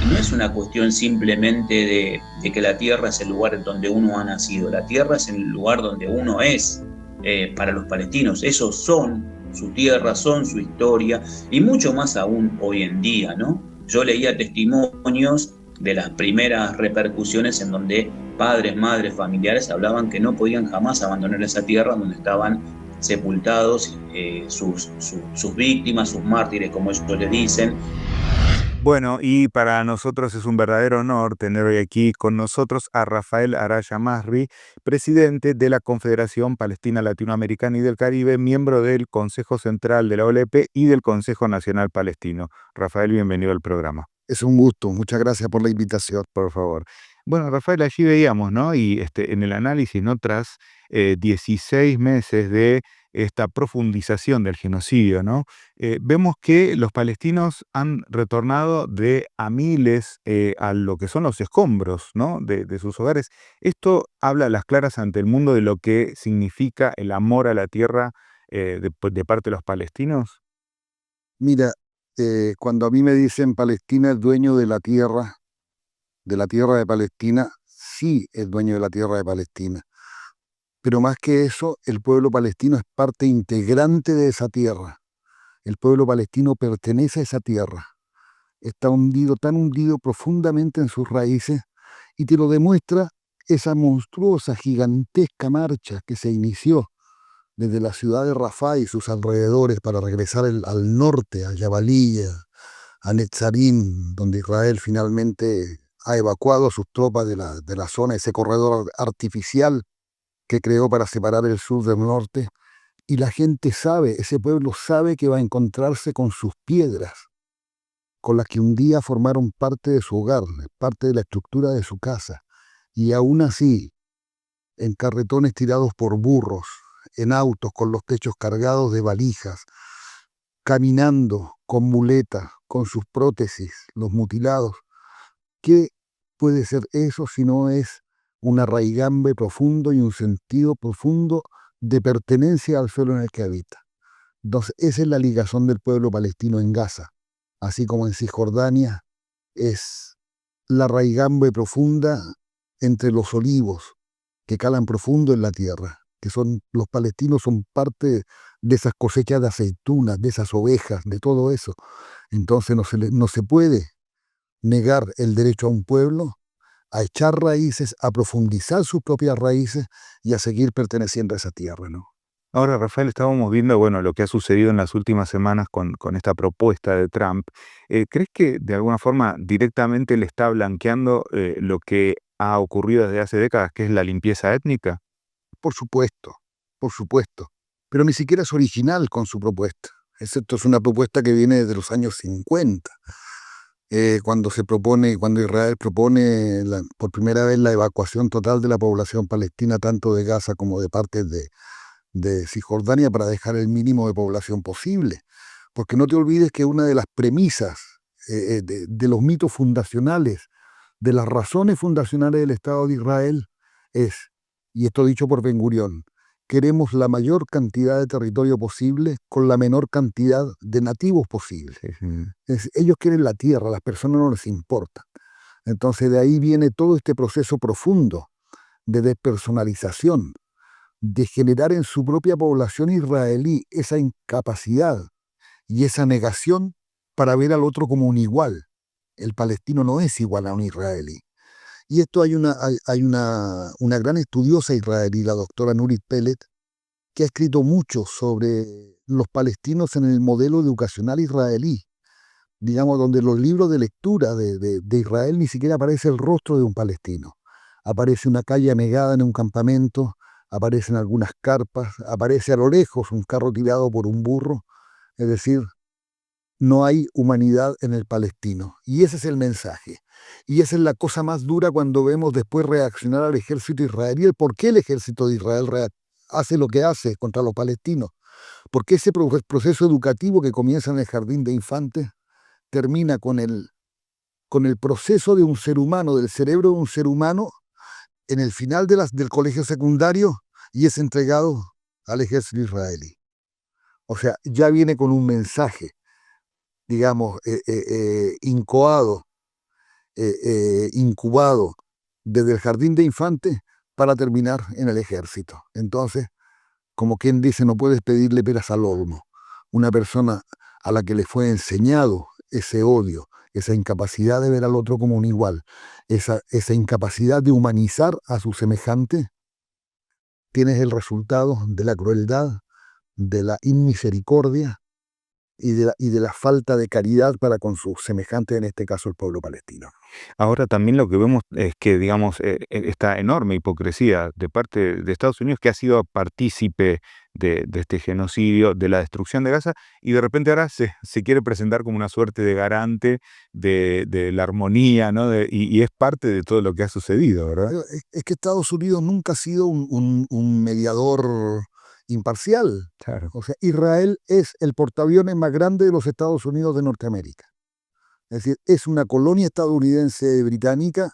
Y no es una cuestión simplemente de que la tierra es el lugar donde uno ha nacido, la tierra es el lugar donde uno es. Para los palestinos, esos son su tierra, son su historia, y mucho más aún hoy en día, ¿no? Yo leía testimonios de las primeras repercusiones en donde padres, madres, familiares hablaban que no podían jamás abandonar esa tierra donde estaban sepultados sus víctimas, sus mártires, como ellos les dicen. Bueno, y para nosotros es un verdadero honor tener hoy aquí con nosotros a Rafael Araya Masri, presidente de la Confederación Palestina Latinoamericana y del Caribe, miembro del Consejo Central de la OLP y del Consejo Nacional Palestino. Rafael, bienvenido al programa. Es un gusto, muchas gracias por la invitación. Por favor. Bueno, Rafael, allí veíamos, ¿no? Y en el análisis, ¿no? Tras 16 meses de esta profundización del genocidio, ¿no? Vemos que los palestinos han retornado de a miles a lo que son los escombros, ¿no? De sus hogares. Esto habla a las claras ante el mundo de lo que significa el amor a la tierra de parte de los palestinos. Mira, cuando a mí me dicen Palestina es dueño de la tierra de Palestina, sí es dueño de la tierra de Palestina. Pero más que eso, el pueblo palestino es parte integrante de esa tierra. El pueblo palestino pertenece a esa tierra. Está hundido, tan hundido profundamente en sus raíces, y te lo demuestra esa monstruosa, gigantesca marcha que se inició desde la ciudad de Rafah y sus alrededores para regresar al norte, a Jabalí, a Netzarim, donde Israel finalmente ha evacuado a sus tropas de la zona, ese corredor artificial que creó para separar el sur del norte. Y la gente sabe, ese pueblo sabe que va a encontrarse con sus piedras, con las que un día formaron parte de su hogar, parte de la estructura de su casa. Y aún así, en carretones tirados por burros, en autos con los techos cargados de valijas, caminando con muletas, con sus prótesis, los mutilados. ¿Qué puede ser eso si no es un arraigambre profundo y un sentido profundo de pertenencia al suelo en el que habita? Entonces, esa es la ligazón del pueblo palestino en Gaza, así como en Cisjordania es la raigambre profunda entre los olivos que calan profundo en la tierra, que son los palestinos, son parte de esas cosechas de aceitunas, de esas ovejas, de todo eso. Entonces no se puede negar el derecho a un pueblo a echar raíces, a profundizar sus propias raíces y a seguir perteneciendo a esa tierra, ¿no? Ahora, Rafael, estábamos viendo, bueno, lo que ha sucedido en las últimas semanas con esta propuesta de Trump. ¿Crees que de alguna forma directamente le está blanqueando lo que ha ocurrido desde hace décadas, que es la limpieza étnica? Por supuesto, por supuesto. Pero ni siquiera es original con su propuesta. Esto es una propuesta que viene desde los años 50, cuando Israel propone por primera vez la evacuación total de la población palestina, tanto de Gaza como de partes de Cisjordania, para dejar el mínimo de población posible. Porque no te olvides que una de las premisas de los mitos fundacionales, de las razones fundacionales del Estado de Israel es, y esto dicho por Ben Gurión, queremos la mayor cantidad de territorio posible con la menor cantidad de nativos posible. Ellos quieren la tierra, a las personas no les importa. Entonces de ahí viene todo este proceso profundo de despersonalización, de generar en su propia población israelí esa incapacidad y esa negación para ver al otro como un igual. El palestino no es igual a un israelí. Y esto hay una gran estudiosa israelí, la doctora Nurit Pellet, que ha escrito mucho sobre los palestinos en el modelo educacional israelí, digamos, donde los libros de lectura de Israel ni siquiera aparece el rostro de un palestino. Aparece una calle anegada en un campamento, aparecen algunas carpas, aparece a lo lejos un carro tirado por un burro. Es decir, no hay humanidad en el palestino. Y ese es el mensaje. Y esa es la cosa más dura cuando vemos después reaccionar al ejército israelí. ¿Por qué el ejército de Israel hace lo que hace contra los palestinos? Porque ese proceso educativo que comienza en el jardín de infantes termina con el proceso de un ser humano, del cerebro de un ser humano, en el final del colegio secundario, y es entregado al ejército israelí. O sea, ya viene con un mensaje, digamos, incoado incubado desde el jardín de infantes para terminar en el ejército. Entonces, como quien dice, no puedes pedirle peras al olmo. Una persona a la que le fue enseñado ese odio, esa incapacidad de ver al otro como un igual, esa incapacidad de humanizar a su semejante, tienes el resultado de la crueldad, de la inmisericordia y de la falta de caridad para con sus semejantes, en este caso el pueblo palestino. Ahora también lo que vemos es que, digamos, esta enorme hipocresía de parte de Estados Unidos, que ha sido partícipe de este genocidio, de la destrucción de Gaza, y de repente ahora se quiere presentar como una suerte de garante de la armonía, ¿no? Y es parte de todo lo que ha sucedido, ¿verdad? Pero es que Estados Unidos nunca ha sido un mediador imparcial. Claro. O sea, Israel es el portaaviones más grande de los Estados Unidos de Norteamérica. Es decir, es una colonia estadounidense británica,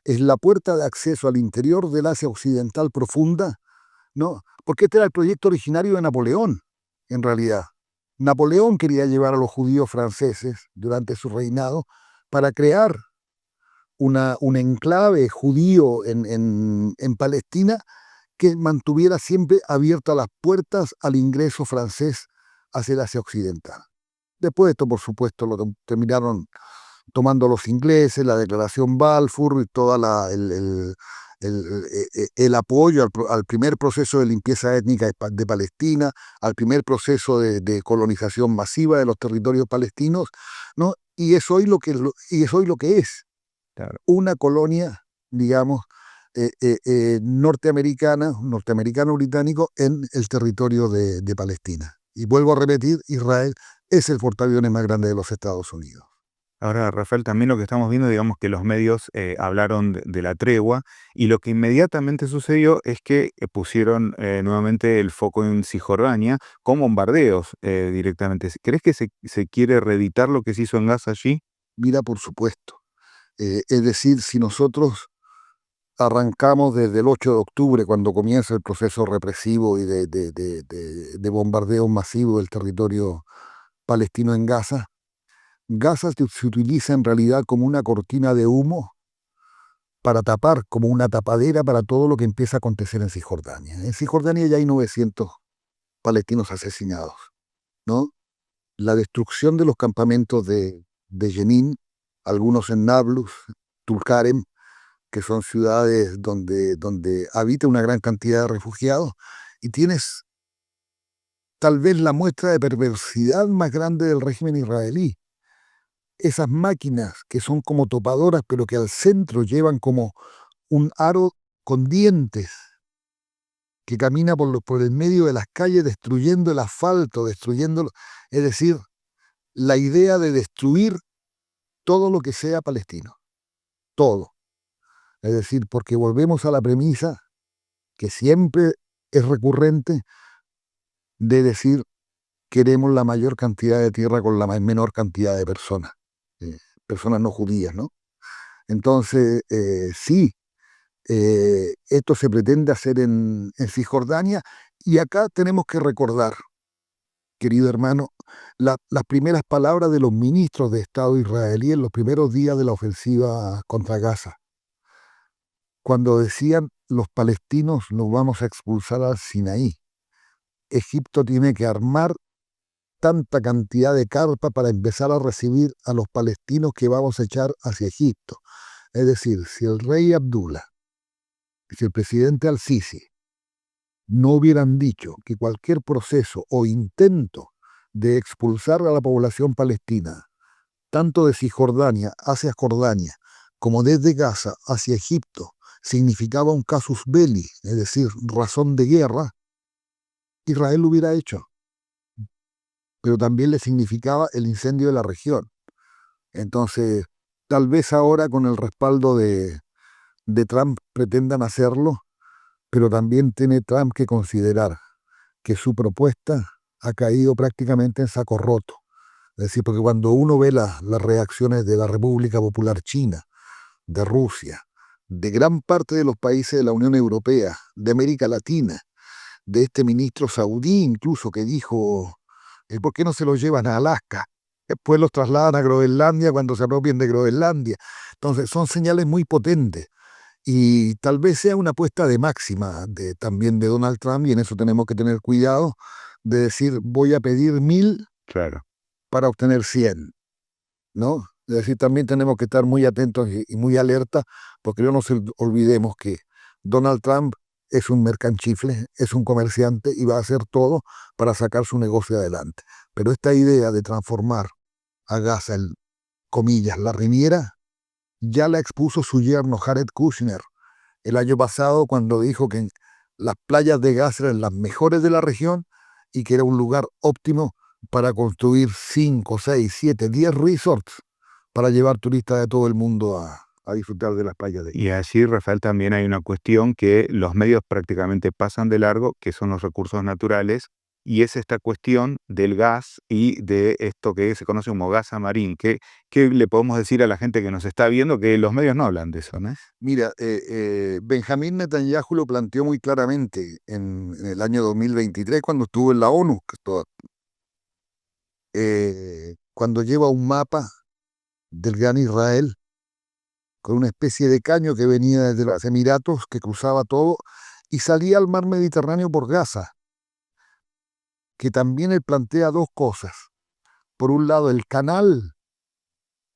es la puerta de acceso al interior del Asia Occidental profunda, ¿no? Porque este era el proyecto originario de Napoleón, en realidad. Napoleón quería llevar a los judíos franceses durante su reinado para crear un enclave judío en Palestina que mantuviera siempre abiertas las puertas al ingreso francés hacia el Asia Occidental. Después de esto, por supuesto, lo terminaron tomando los ingleses, la declaración Balfour y todo el apoyo al primer proceso de limpieza étnica de Palestina, al primer proceso de colonización masiva de los territorios palestinos, ¿no? Y es hoy lo que es. Claro. Una colonia, digamos, norteamericano-británico en el territorio de Palestina. Y vuelvo a repetir, Israel es el portaaviones más grande de los Estados Unidos. Ahora, Rafael, también lo que estamos viendo, digamos que los medios hablaron de la tregua, y lo que inmediatamente sucedió es que pusieron nuevamente el foco en Cisjordania con bombardeos directamente. ¿Crees que se quiere reeditar lo que se hizo en Gaza allí? Mira, por supuesto. Es decir, si nosotros arrancamos desde el 8 de octubre, cuando comienza el proceso represivo y de bombardeo masivo del territorio palestino en Gaza, Gaza se utiliza en realidad como una cortina de humo para tapar, como una tapadera para todo lo que empieza a acontecer en Cisjordania. En Cisjordania ya hay 900 palestinos asesinados, ¿no? La destrucción de los campamentos de Jenin, algunos en Nablus, Tulkarem, que son ciudades donde habita una gran cantidad de refugiados, y tienes tal vez la muestra de perversidad más grande del régimen israelí. Esas máquinas que son como topadoras, pero que al centro llevan como un aro con dientes, que camina por el medio de las calles destruyendo el asfalto, destruyéndolo. Es decir, la idea de destruir todo lo que sea palestino. Todo. Es decir, porque volvemos a la premisa que siempre es recurrente de decir queremos la mayor cantidad de tierra con la menor cantidad de personas, personas no judías, ¿no? Entonces, sí, esto se pretende hacer en Cisjordania, y acá tenemos que recordar, querido hermano, las primeras palabras de los ministros de Estado israelíes en los primeros días de la ofensiva contra Gaza, cuando decían: los palestinos los vamos a expulsar al Sinaí. Egipto tiene que armar tanta cantidad de carpa para empezar a recibir a los palestinos que vamos a echar hacia Egipto. Es decir, si el rey Abdullah, si el presidente Al-Sisi no hubieran dicho que cualquier proceso o intento de expulsar a la población palestina, tanto de Cisjordania hacia Jordania, como desde Gaza hacia Egipto, significaba un casus belli, es decir, razón de guerra, Israel lo hubiera hecho. Pero también le significaba el incendio de la región. Entonces, tal vez ahora con el respaldo de Trump pretendan hacerlo, pero también tiene Trump que considerar que su propuesta ha caído prácticamente en saco roto. Es decir, porque cuando uno ve las reacciones de la República Popular China, de Rusia, de gran parte de los países de la Unión Europea, de América Latina, de este ministro saudí incluso que dijo: ¿por qué no se lo llevan a Alaska? Después los trasladan a Groenlandia cuando se apropien de Groenlandia. Entonces son señales muy potentes. Y tal vez sea una apuesta de máxima también de Donald Trump, y en eso tenemos que tener cuidado, de decir voy a pedir 1000 Claro. para obtener 100, ¿no? Es decir, también tenemos que estar muy atentos y muy alerta, porque no nos olvidemos que Donald Trump es un mercanchifle, es un comerciante y va a hacer todo para sacar su negocio adelante. Pero esta idea de transformar a Gaza en, comillas, la Riviera, ya la expuso su yerno Jared Kushner el año pasado cuando dijo que las playas de Gaza eran las mejores de la región y que era un lugar óptimo para construir 5, 6, 7, 10 resorts para llevar turistas de todo el mundo a disfrutar de las playas de Y allí, Rafael, también hay una cuestión que los medios prácticamente pasan de largo, que son los recursos naturales, y es esta cuestión del gas y de esto que se conoce como gas amarín. ¿Qué le podemos decir a la gente que nos está viendo? Que los medios no hablan de eso, ¿no? Mira, Benjamín Netanyahu lo planteó muy claramente en el año 2023 cuando estuvo en la ONU, cuando lleva un mapa del Gran Israel con una especie de caño que venía desde los Emiratos, que cruzaba todo y salía al mar Mediterráneo por Gaza, que también él plantea dos cosas. Por un lado, el canal,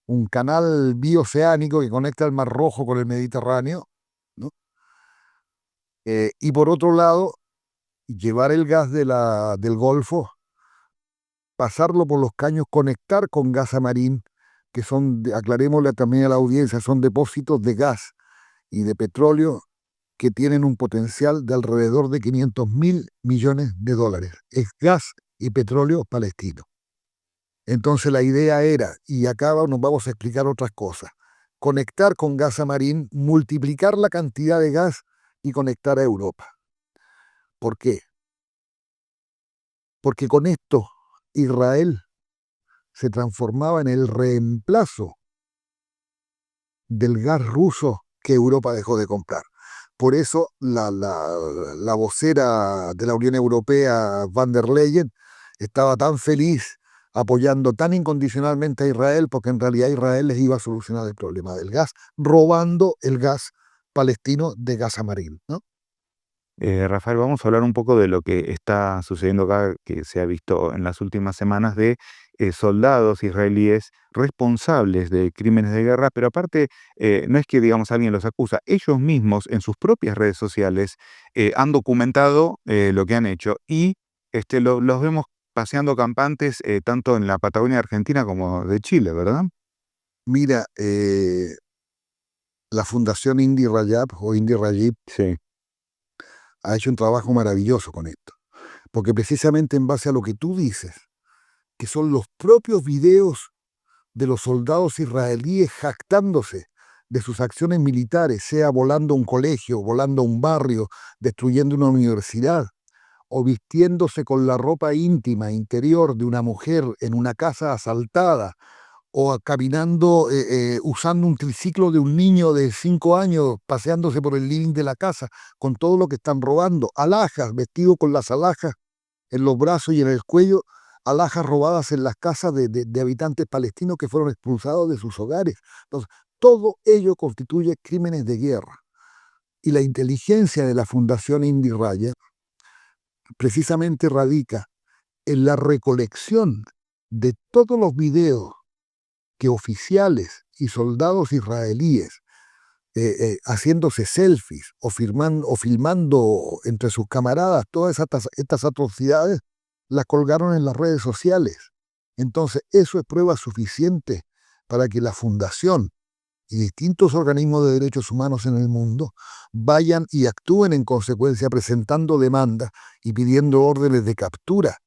un canal bioceánico que conecta el Mar Rojo con el Mediterráneo, ¿no? Y por otro lado, llevar el gas del Golfo, pasarlo por los caños, conectar con gas amarín, que son, aclarémosle también a la audiencia, son depósitos de gas y de petróleo que tienen un potencial de alrededor de 500.000 millones de dólares. Es gas y petróleo palestino. Entonces la idea era, y acá nos vamos a explicar otras cosas, conectar con gas amarín, multiplicar la cantidad de gas y conectar a Europa. ¿Por qué? Porque con esto Israel se transformaba en el reemplazo del gas ruso que Europa dejó de comprar. Por eso la vocera de la Unión Europea, Van der Leyen, estaba tan feliz apoyando tan incondicionalmente a Israel, porque en realidad Israel les iba a solucionar el problema del gas, robando el gas palestino de gas amarillo, ¿no? Rafael, vamos a hablar un poco de lo que está sucediendo acá, que se ha visto en las últimas semanas de soldados israelíes responsables de crímenes de guerra, pero aparte no es que digamos alguien los acusa, ellos mismos en sus propias redes sociales han documentado lo que han hecho y los vemos paseando campantes tanto en la Patagonia Argentina como de Chile, ¿verdad? Mira, la Fundación Indy Rajab o Indy Rajib Sí. ha hecho un trabajo maravilloso con esto, porque precisamente en base a lo que tú dices, que son los propios videos de los soldados israelíes jactándose de sus acciones militares, sea volando un colegio, volando un barrio, destruyendo una universidad, o vistiéndose con la ropa íntima interior de una mujer en una casa asaltada, o caminando, usando un triciclo de un niño de 5 años, paseándose por el living de la casa, con todo lo que están robando, alhajas, vestido con las alhajas en los brazos y en el cuello, alhajas robadas en las casas de habitantes palestinos que fueron expulsados de sus hogares. Entonces, todo ello constituye crímenes de guerra. Y la inteligencia de la Fundación Indy Raya precisamente radica en la recolección de todos los videos que oficiales y soldados israelíes haciéndose selfies o filmando entre sus camaradas todas estas atrocidades, las colgaron en las redes sociales. Entonces, eso es prueba suficiente para que la Fundación y distintos organismos de derechos humanos en el mundo vayan y actúen en consecuencia presentando demandas y pidiendo órdenes de captura,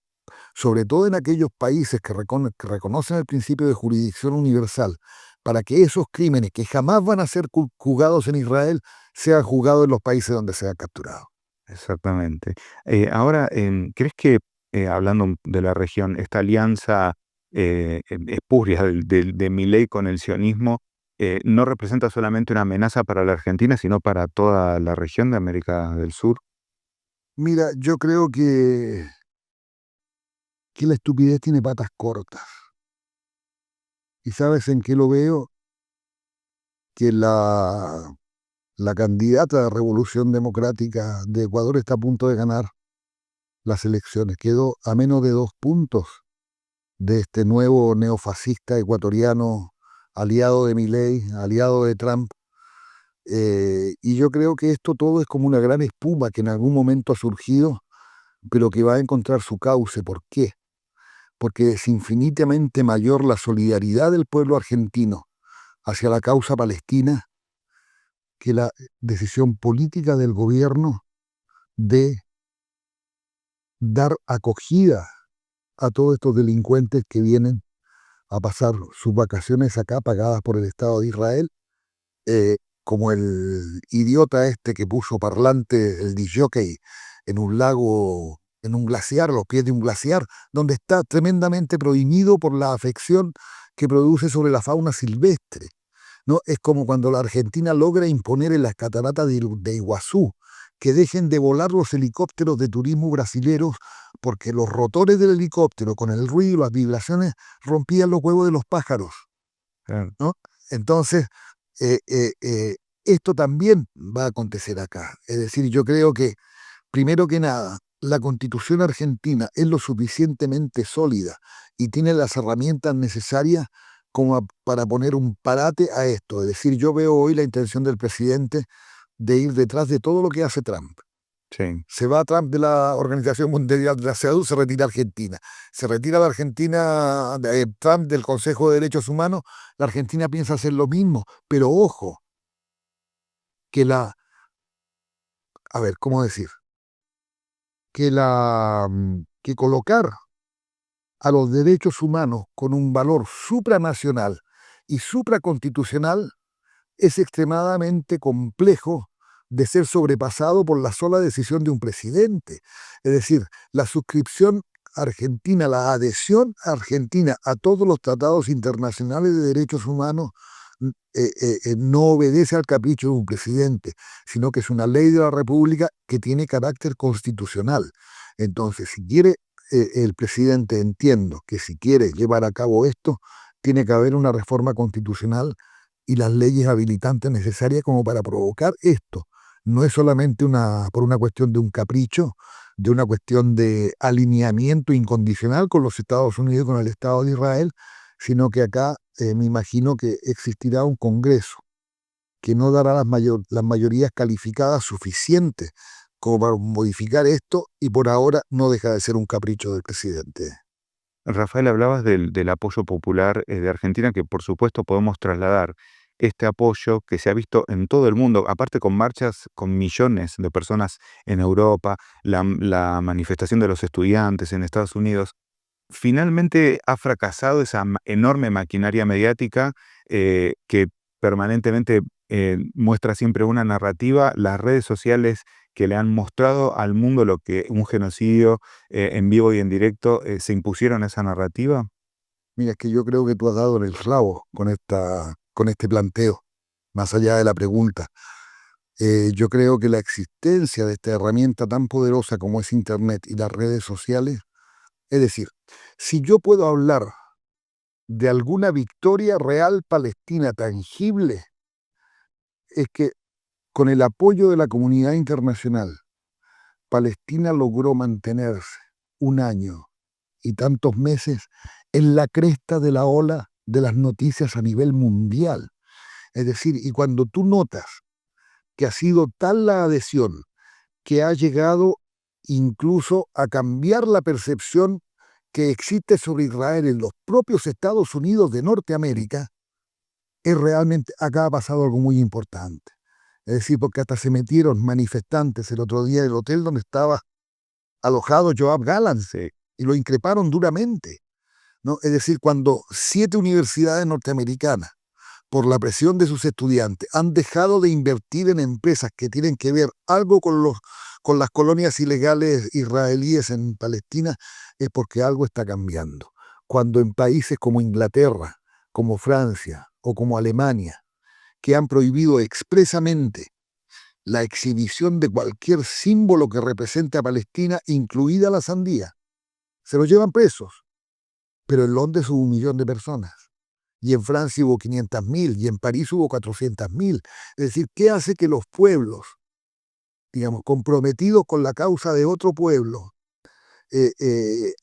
sobre todo en aquellos países que reconocen el principio de jurisdicción universal, para que esos crímenes que jamás van a ser juzgados en Israel sean juzgados en los países donde sean capturados. Exactamente. Ahora, ¿crees que, hablando de la región, esta alianza espuria de Milei con el sionismo no representa solamente una amenaza para la Argentina, sino para toda la región de América del Sur? Mira, yo creo que la estupidez tiene patas cortas. ¿Y sabes en qué lo veo? Que la candidata de Revolución Democrática de Ecuador está a punto de ganar las elecciones. Quedó a menos de 2 puntos de este nuevo neofascista ecuatoriano, aliado de Milei, aliado de Trump. Y yo creo que esto todo es como una gran espuma que en algún momento ha surgido, pero que va a encontrar su cauce. ¿Por qué? Porque es infinitamente mayor la solidaridad del pueblo argentino hacia la causa palestina que la decisión política del gobierno de dar acogida a todos estos delincuentes que vienen a pasar sus vacaciones acá pagadas por el Estado de Israel, como el idiota este que puso parlante, el disjockey, en un lago, en un glaciar, a los pies de un glaciar, donde está tremendamente prohibido por la afección que produce sobre la fauna silvestre. ¿No? Es como cuando la Argentina logra imponer en las cataratas de Iguazú que dejen de volar los helicópteros de turismo brasileros porque los rotores del helicóptero, con el ruido y las vibraciones, rompían los huevos de los pájaros. Claro. ¿No? Entonces, esto también va a acontecer acá. Es decir, yo creo que, primero que nada, la Constitución argentina es lo suficientemente sólida y tiene las herramientas necesarias como para poner un parate a esto. Es decir, yo veo hoy la intención del presidente de ir detrás de todo lo que hace Trump. Sí. Se va Trump de la Organización Mundial de la Salud, se retira Argentina. Se retira la Argentina, Trump del Consejo de Derechos Humanos, la Argentina piensa hacer lo mismo. Pero ojo, que a ver, ¿cómo decir? Que colocar a los derechos humanos con un valor supranacional y supraconstitucional es extremadamente complejo de ser sobrepasado por la sola decisión de un presidente. Es decir, la suscripción argentina, la adhesión argentina a todos los tratados internacionales de derechos humanos no obedece al capricho de un presidente, sino que es una ley de la República que tiene carácter constitucional. Entonces, si quiere el presidente, entiendo que si quiere llevar a cabo esto, tiene que haber una reforma constitucional y las leyes habilitantes necesarias como para provocar esto. No es solamente por una cuestión de un capricho, de una cuestión de alineamiento incondicional con los Estados Unidos y con el Estado de Israel, sino que acá me imagino que existirá un Congreso que no dará las mayorías calificadas suficientes como para modificar esto, y por ahora no deja de ser un capricho del presidente. Rafael, hablabas del apoyo popular de Argentina, que por supuesto podemos trasladar este apoyo que se ha visto en todo el mundo, aparte con marchas con millones de personas en Europa, la manifestación de los estudiantes en Estados Unidos. Finalmente ha fracasado esa enorme maquinaria mediática que permanentemente muestra siempre una narrativa, las redes sociales que le han mostrado al mundo lo que un genocidio en vivo y en directo se impusieron esa narrativa. Mira, es que yo creo que tú has dado en el clavo con este planteo, más allá de la pregunta. Yo creo que la existencia de esta herramienta tan poderosa como es Internet y las redes sociales, es decir, si yo puedo hablar de alguna victoria real palestina tangible, es que con el apoyo de la comunidad internacional, Palestina logró mantenerse 1 año y tantos meses en la cresta de la ola de las noticias a nivel mundial. Es decir, y cuando tú notas que ha sido tal la adhesión que ha llegado incluso a cambiar la percepción que existe sobre Israel en los propios Estados Unidos de Norteamérica, es realmente, acá ha pasado algo muy importante. Es decir, porque hasta se metieron manifestantes el otro día en el hotel donde estaba alojado Yoav Gallant y lo increparon duramente, ¿no? Es decir, cuando 7 universidades norteamericanas, por la presión de sus estudiantes, han dejado de invertir en empresas que tienen que ver algo con las colonias ilegales israelíes en Palestina, es porque algo está cambiando. Cuando en países como Inglaterra, como Francia o como Alemania, que han prohibido expresamente la exhibición de cualquier símbolo que represente a Palestina, incluida la sandía, se los llevan presos. Pero en Londres hubo 1 millón de personas. y en Francia hubo 500.000, y en París hubo 400.000. Es decir, ¿qué hace que los pueblos, digamos, comprometidos con la causa de otro pueblo,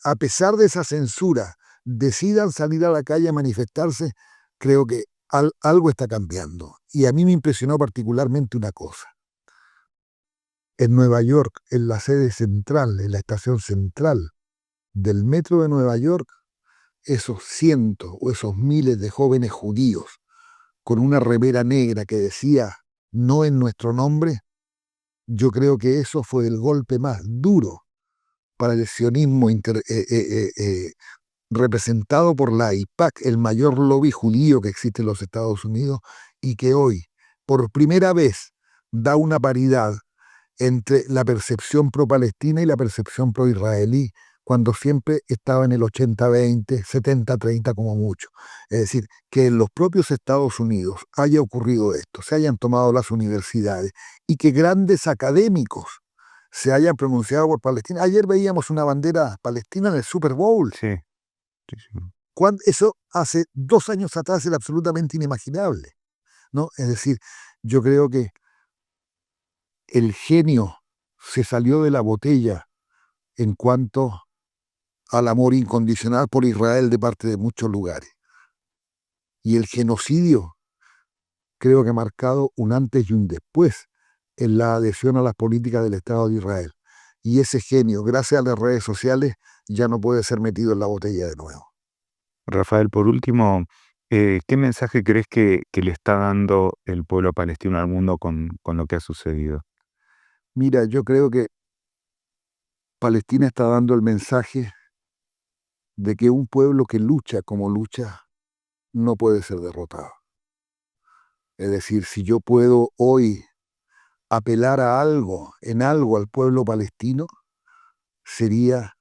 a pesar de esa censura, decidan salir a la calle a manifestarse? Creo que algo está cambiando. Y a mí me impresionó particularmente una cosa. En Nueva York, en la sede central, en la estación central del metro de Nueva York, esos cientos o esos miles de jóvenes judíos con una remera negra que decía "no en nuestro nombre", yo creo que eso fue el golpe más duro para el sionismo representado por la AIPAC, el mayor lobby judío que existe en los Estados Unidos, y que hoy, por primera vez, da una paridad entre la percepción pro-palestina y la percepción pro-israelí, cuando siempre estaba en el 80-20, 70-30 como mucho. Es decir, que en los propios Estados Unidos haya ocurrido esto, se hayan tomado las universidades y que grandes académicos se hayan pronunciado por Palestina. Ayer veíamos una bandera palestina en el Super Bowl. Sí, sí, sí. Eso hace 2 años atrás era absolutamente inimaginable, ¿no? Es decir, yo creo que el genio se salió de la botella en cuanto al amor incondicional por Israel de parte de muchos lugares. Y el genocidio creo que ha marcado un antes y un después en la adhesión a las políticas del Estado de Israel. Y ese genio, gracias a las redes sociales, ya no puede ser metido en la botella de nuevo. Rafael, por último, ¿qué mensaje crees que le está dando el pueblo palestino al mundo con lo que ha sucedido? Mira, yo creo que Palestina está dando el mensaje de que un pueblo que lucha como lucha no puede ser derrotado. Es decir, si yo puedo hoy apelar a algo, en algo al pueblo palestino, sería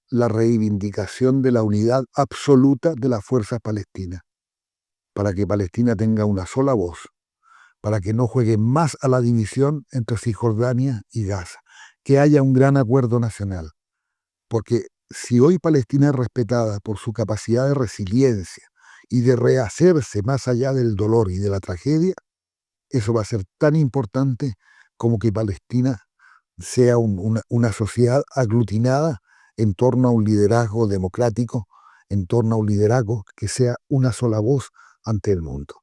la reivindicación de la unidad absoluta de las fuerzas palestinas, para que Palestina tenga una sola voz, para que no juegue más a la división entre Cisjordania y Gaza, que haya un gran acuerdo nacional. Porque si hoy Palestina es respetada por su capacidad de resiliencia y de rehacerse más allá del dolor y de la tragedia, eso va a ser tan importante como que Palestina sea una sociedad aglutinada en torno a un liderazgo democrático, en torno a un liderazgo que sea una sola voz ante el mundo.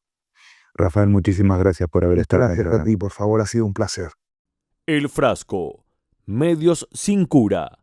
Rafael, muchísimas gracias por haber estado en el Gracias a programa. ti, por favor, ha sido un placer. El Frasco, Medios sin Cura.